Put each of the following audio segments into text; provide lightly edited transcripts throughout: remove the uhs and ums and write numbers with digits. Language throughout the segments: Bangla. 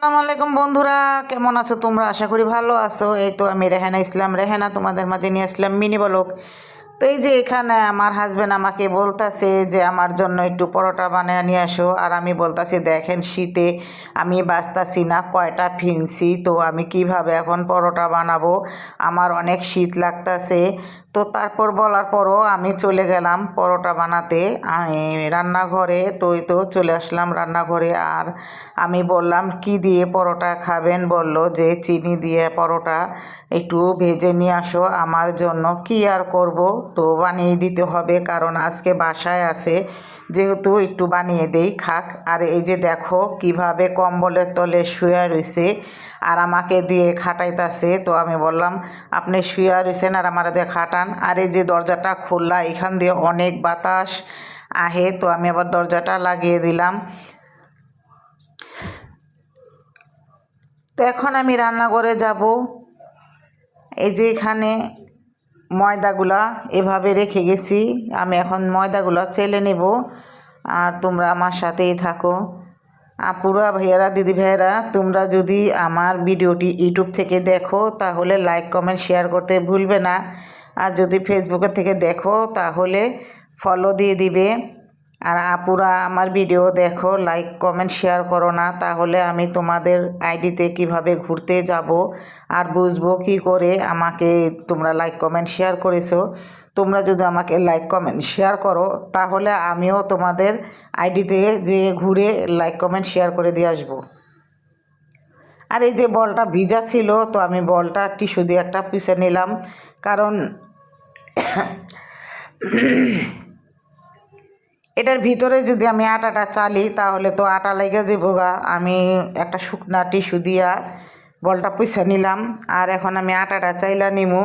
আসসালামু আলাইকুম বন্ধুরা, কেমন আছো তোমরা? আশা করি ভালো আছো। এই তো আমি রেহানা ইসলাম, রেহানা তোমাদের মাঝে নিয়ে আসলাম মিনি ব্লগ। তো এই যে এখানে আমার হাজবেন্ড আমাকে বলতাছে যে আমার জন্য একটু পরোটা বানিয়ে নিয়ে আসো, আর আমি বলতাছি দেখেন শীতে আমি বাঁচতাছি না, কয়টা ফিনছি, তো আমি কিভাবে এখন পরোটা বানাবো, আমার অনেক শীত লাগতাছে। তো তারপর বলার পরও আমি চলে গেলাম পরোটা বানাতে রান্নাঘরে। তো এই তো চলে আসলাম রান্নাঘরে, আর আমি বললাম কি দিয়ে পরোটা খাবেন, বলল যে চিনি দিয়ে পরোটা একটু ভেজে নিয়ে আসো আমার জন্য। কি আর করব, তো বানিয়ে দিতে হবে, কারণ আজকে বাসায় আছে যেহেতু একটু বানিয়ে দেই খাক। আর এই যে দেখো কিভাবে কম্বলের তলে শুয়ে রয়েছে আর আমাকে দিয়ে খাটাইতাছে। তো আমি বললাম আপনি শুয়ে রয়েছেন আর আমার দিয়ে খাটান। আর এই যে দরজাটা খোলা, এখান দিয়ে অনেক বাতাস আহে, তো আমি আবার দরজাটা লাগিয়ে দিলাম। তো এখন আমি রান্নাঘরে যাব। এই যে এখানে ময়দাগুলা এভাবে রেখে গেছি, আমি এখন ময়দাগুলো চেলে নেব, আর তোমরা আমার সাথেই থাকো। আপুরা ভাইয়ারা দিদি ভাইয়েরা, তোমরা যদি আমার ভিডিওটি ইউটিউব থেকে দেখো তাহলে লাইক কমেন্ট শেয়ার করতে ভুলবে না, আর যদি ফেসবুকের থেকে দেখো তাহলে ফলো দিয়ে দিবে। আর আপুরা আমার ভিডিও দেখো, লাইক কমেন্ট শেয়ার করো না, তাহলে আমি তোমাদের আইডিতে কিভাবে ঘুরতে যাব আর বুঝবো কি করে আমাকে তোমরা লাইক কমেন্ট শেয়ার করেছো। তোমরা যদি আমাকে লাইক কমেন্ট শেয়ার করো তাহলে আমিও তোমাদের আইডিতে যে ঘুরে লাইক কমেন্ট শেয়ার করে দিয়ে আসবো। আর এই যে বলটা ভিজা ছিল, তো আমি বলটা টিস্যু দিয়ে একটা পুষে নিলাম, কারণ এটার ভিতরে যদি আমি আটাটা চালি তাহলে তো আটা লেগে যাবো গা। আমি একটা শুকনা টিস্যু দিয়া বলটা পুষে নিলাম, আর এখন আমি আটাটা চাইলা নিমু,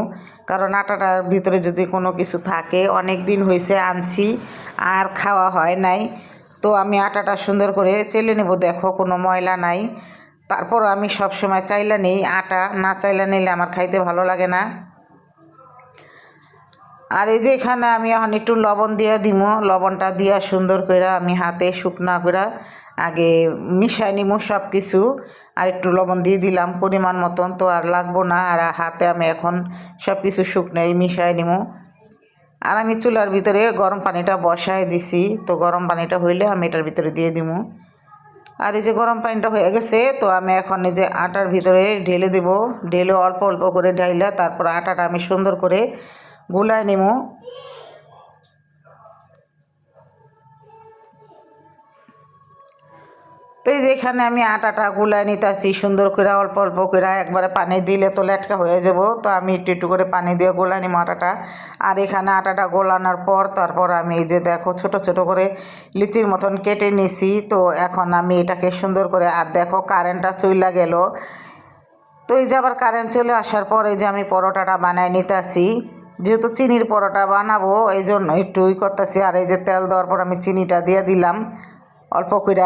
কারণ আটাটার ভিতরে যদি কোনো কিছু থাকে, অনেক দিন হয়েছে আনছি আর খাওয়া হয় নাই, তো আমি আটাটা সুন্দর করে চেলে নেব। দেখো কোনো ময়লা নাই। তারপর আমি সব সময় চাইলা নিই, আটা না চাইলা নিলে আমার খাইতে ভালো লাগে না। আর এই যে এখানে আমি এখন একটু লবণ দিয়ে দিব, লবণটা দিয়া সুন্দর করে আমি হাতে শুকনা করে আগে মিশাই নিব সব কিছু। আর একটু লবণ দিয়ে দিলাম পরিমাণ মতন, তো আর লাগবো না। আর হাতে আমি এখন সব কিছু শুকনাই মিশাই নিব। আর আমি চুলার ভিতরে গরম পানিটা বসাই দিছি, তো গরম পানিটা হইলে আমি এটার ভিতরে দিয়ে দিব। আর এই যে গরম পানিটা হয়ে গেছে, তো আমি এখন এই যে আটার ভিতরে ঢেলে দেব। ঢেলে অল্প অল্প করে ঢাইলা তারপর আটাটা আমি সুন্দর করে গুলায় নেব। তো এই যে এখানে আমি আটাটা গুলায় নিতেছি সুন্দর করে, অল্প অল্প করে, একবারে পানি দিলে তো লেটকা হয়ে যাব, তো আমি একটু একটু করে পানি দিয়ে গোলা নিব আটাটা। আর এখানে আটাটা গোলানোর পর তারপর আমি এই যে দেখো ছোট ছোট করে লিচির মতন কেটে নিছি। তো এখন আমি এটাকে সুন্দর করে, আর দেখো কারেন্টটা চইলা গেল। তো এই যে আবার কারেন্ট চলে আসার পর এই যে আমি পরোটাটা বানাই নিতেছি, যেহেতু চিনির পরোটা বানাবো এই জন্য একটু করতেছি। আর এই যে তেল দেওয়ার পর আমি চিনিটা দিয়ে দিলাম অল্প করে।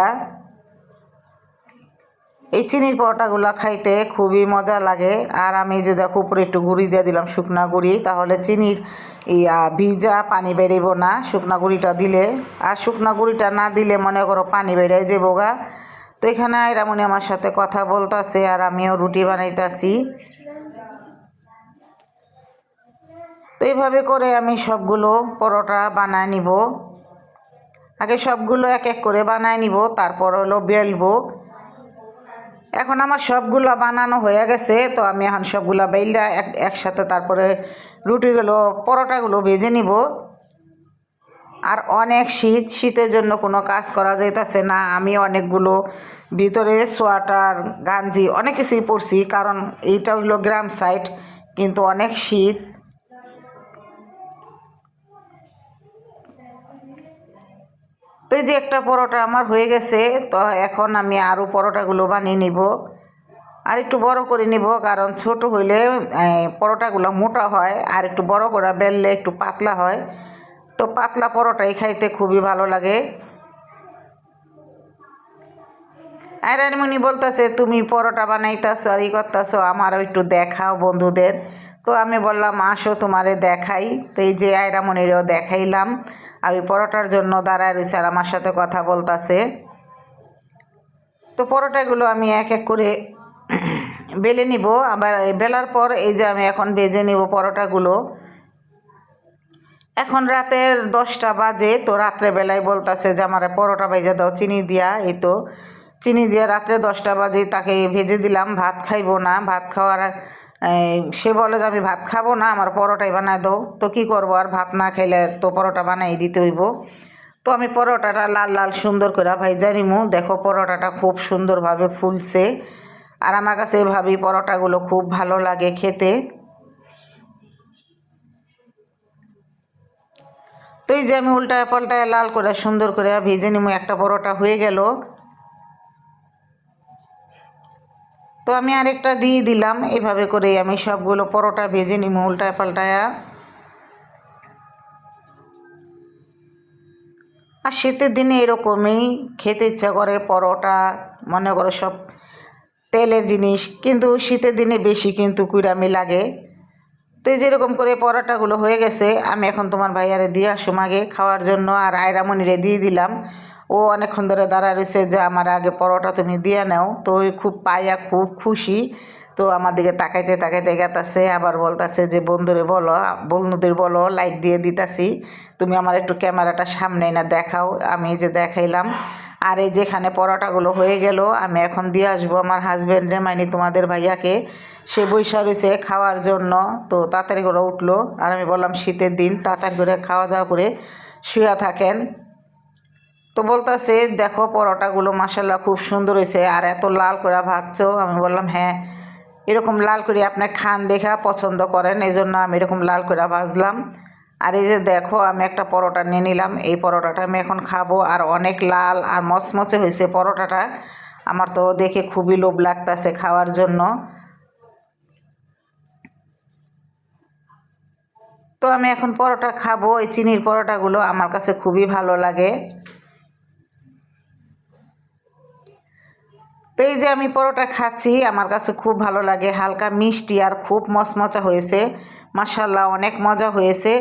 এই চিনির পরোটাগুলো খাইতে খুবই মজা লাগে। আর আমি যে দেখো উপরে একটু গুঁড়ি দিয়ে দিলাম শুকনা গুঁড়ি, তাহলে চিনির ভিজা পানি বেরিব না শুকনা গুঁড়িটা দিলে। আর শুকনা গুঁড়িটা না দিলে মনে করো পানি বেরিয়ে যাবো গা। তো এখানে আইরামনি আমার সাথে কথা বলতেছে আর আমিও রুটি বানাইতেছি। তো এইভাবে করে আমি সবগুলো পরোটা বানায় নিব। আগে সবগুলো এক এক করে বানায় নিব, তারপর হলো বেলবো। এখন আমার সবগুলো বানানো হয়ে গেছে, তো আমি এখন সবগুলো বেললা একসাথে তারপরে রুটিগুলো পরোটাগুলো ভেজে নিব। আর অনেক শীত, শীতের জন্য কোনো কাজ করা যাইতেছে না। আমি অনেকগুলো ভিতরে সোয়াটার গাঞ্জি অনেক কিছুই পরছি, কারণ এইটা হইলো গ্রাম সাইড, কিন্তু অনেক শীত। তো এই যে একটা পরোটা আমার হয়ে গেছে, তো এখন আমি আরও পরোটাগুলো বানিয়ে নিব। আর একটু বড় করে নিব, কারণ ছোট হইলে পরোটাগুলো মোটা হয়, আর একটু বড় করে বেললে একটু পাতলা হয়। তো পাতলা পরোটাই খাইতে খুবই ভালো লাগে। আয়রানমণি বলতেছে তুমি পরোটা বানাইতেছো আর ই করতেছো, আমারও একটু দেখাও বন্ধুদের। তো আমি বললাম আসো তোমারে দেখাই। তো এই যে আয়রামণিরও দেখাইলাম, আর ওই পরোটার জন্য দাঁড়ায় রয়েছে আর আমার সাথে কথা বলতেছে। তো পরোটাগুলো আমি এক এক করে বেলে নিব। আবার বেলার পর এই যে আমি এখন ভেজে নিব পরোটাগুলো। এখন রাতের 10টা বাজে, তো রাত্রেবেলায় বলতেছে যে আমার পরোটা ভেজে দাও চিনি দিয়া। এই তো চিনি দিয়ে রাত্রে 10টা বাজে তাকে ভেজে দিলাম। ভাত খাইবো না, ভাত খাওয়ার সে বলে যে আমি ভাত খাবো না, আমার পরোটাই বানায় দাও। তো কি করবো, আর ভাত না খাইলে তো পরোটা বানাই দিতে হইব। তো আমি পরোটাটা লাল লাল সুন্দর করে ভাইজা নিমু। দেখো পরোটাটা খুব সুন্দরভাবে ফুলছে, আর আমার কাছে এভাবেই পরোটাগুলো খুব ভালো লাগে খেতে। তো এই যে আমি উল্টায় পাল্টায় লাল করে সুন্দর করে ভেজে নিমু। একটা পরোটা হয়ে গেল, তো আমি আরেকটা দিয়ে দিলাম। এইভাবে করে আমি সবগুলো পরোটা ভেজে নিমু উল্টায় পাল্টায়া। আর শীতের দিনে এরকমই খেতে ইচ্ছা করে পরোটা, মনে করো সব তেলের জিনিস, কিন্তু শীতের দিনে বেশি কিন্তু কুড়ামি লাগে। তো এই যেরকম করে পরোটাগুলো হয়ে গেছে, আমি এখন তোমার ভাইয়ারে দিয়ে আসুম আগে খাওয়ার জন্য। আর আয়রামণিরে দিয়ে দিলাম, ও অনেকক্ষণ ধরে দাঁড়া রয়েছে যে আমার আগে পরোটা তুমি দিয়ে নাও। তো ওই খুব পাইয়া খুব খুশি। তো আমার দিকে তাকাইতে তাকাইতে গেতাছে, আবার বলতাছে যে বন্ধুদের বলো লাইক দিয়ে দিতাছি, তুমি আমার একটু ক্যামেরাটা সামনে না দেখাও। আমি এই যে দেখাইলাম। আর এই যেখানে পরোটাগুলো হয়ে গেল, আমি এখন দিয়ে আসবো আমার হাজব্যান্ডে, মানে তোমাদের ভাইয়াকে। সে বৈশা রয়েছে খাওয়ার জন্য। তো তাড়াতাড়ি করে উঠলো, আর আমি বললাম শীতের দিন তাড়াতাড়ি করে খাওয়া দাওয়া করে শুয়ে থাকেন। তো বলতেছে দেখো পরোটাগুলো মাসাল্লাহ খুব সুন্দর হয়েছে, আর এত লাল করে ভাজছো। আমি বললাম হ্যাঁ, এরকম লাল করে আপনি খান দেখা পছন্দ করেন, এই জন্য আমি এরকম লাল করে ভাজলাম। আর এই যে দেখো আমি একটা পরোটা নিয়ে নিলাম, এই পরোটাটা আমি এখন খাবো। আর অনেক লাল আর মচমচে হয়েছে পরোটাটা, আমার তো দেখে খুবই লোভ লাগতেছে খাওয়ার জন্য। তো আমি এখন পরোটা খাবো। এই চিনির পরোটাগুলো আমার কাছে খুবই ভালো লাগে। তো এই যে আমি পরোটা খাচ্ছি, আমার কাছে খুব ভালো লাগে, হালকা মিষ্টি আর খুব মচমচা হয়েছে। মাশাআল্লাহ অনেক মজা হয়েছে।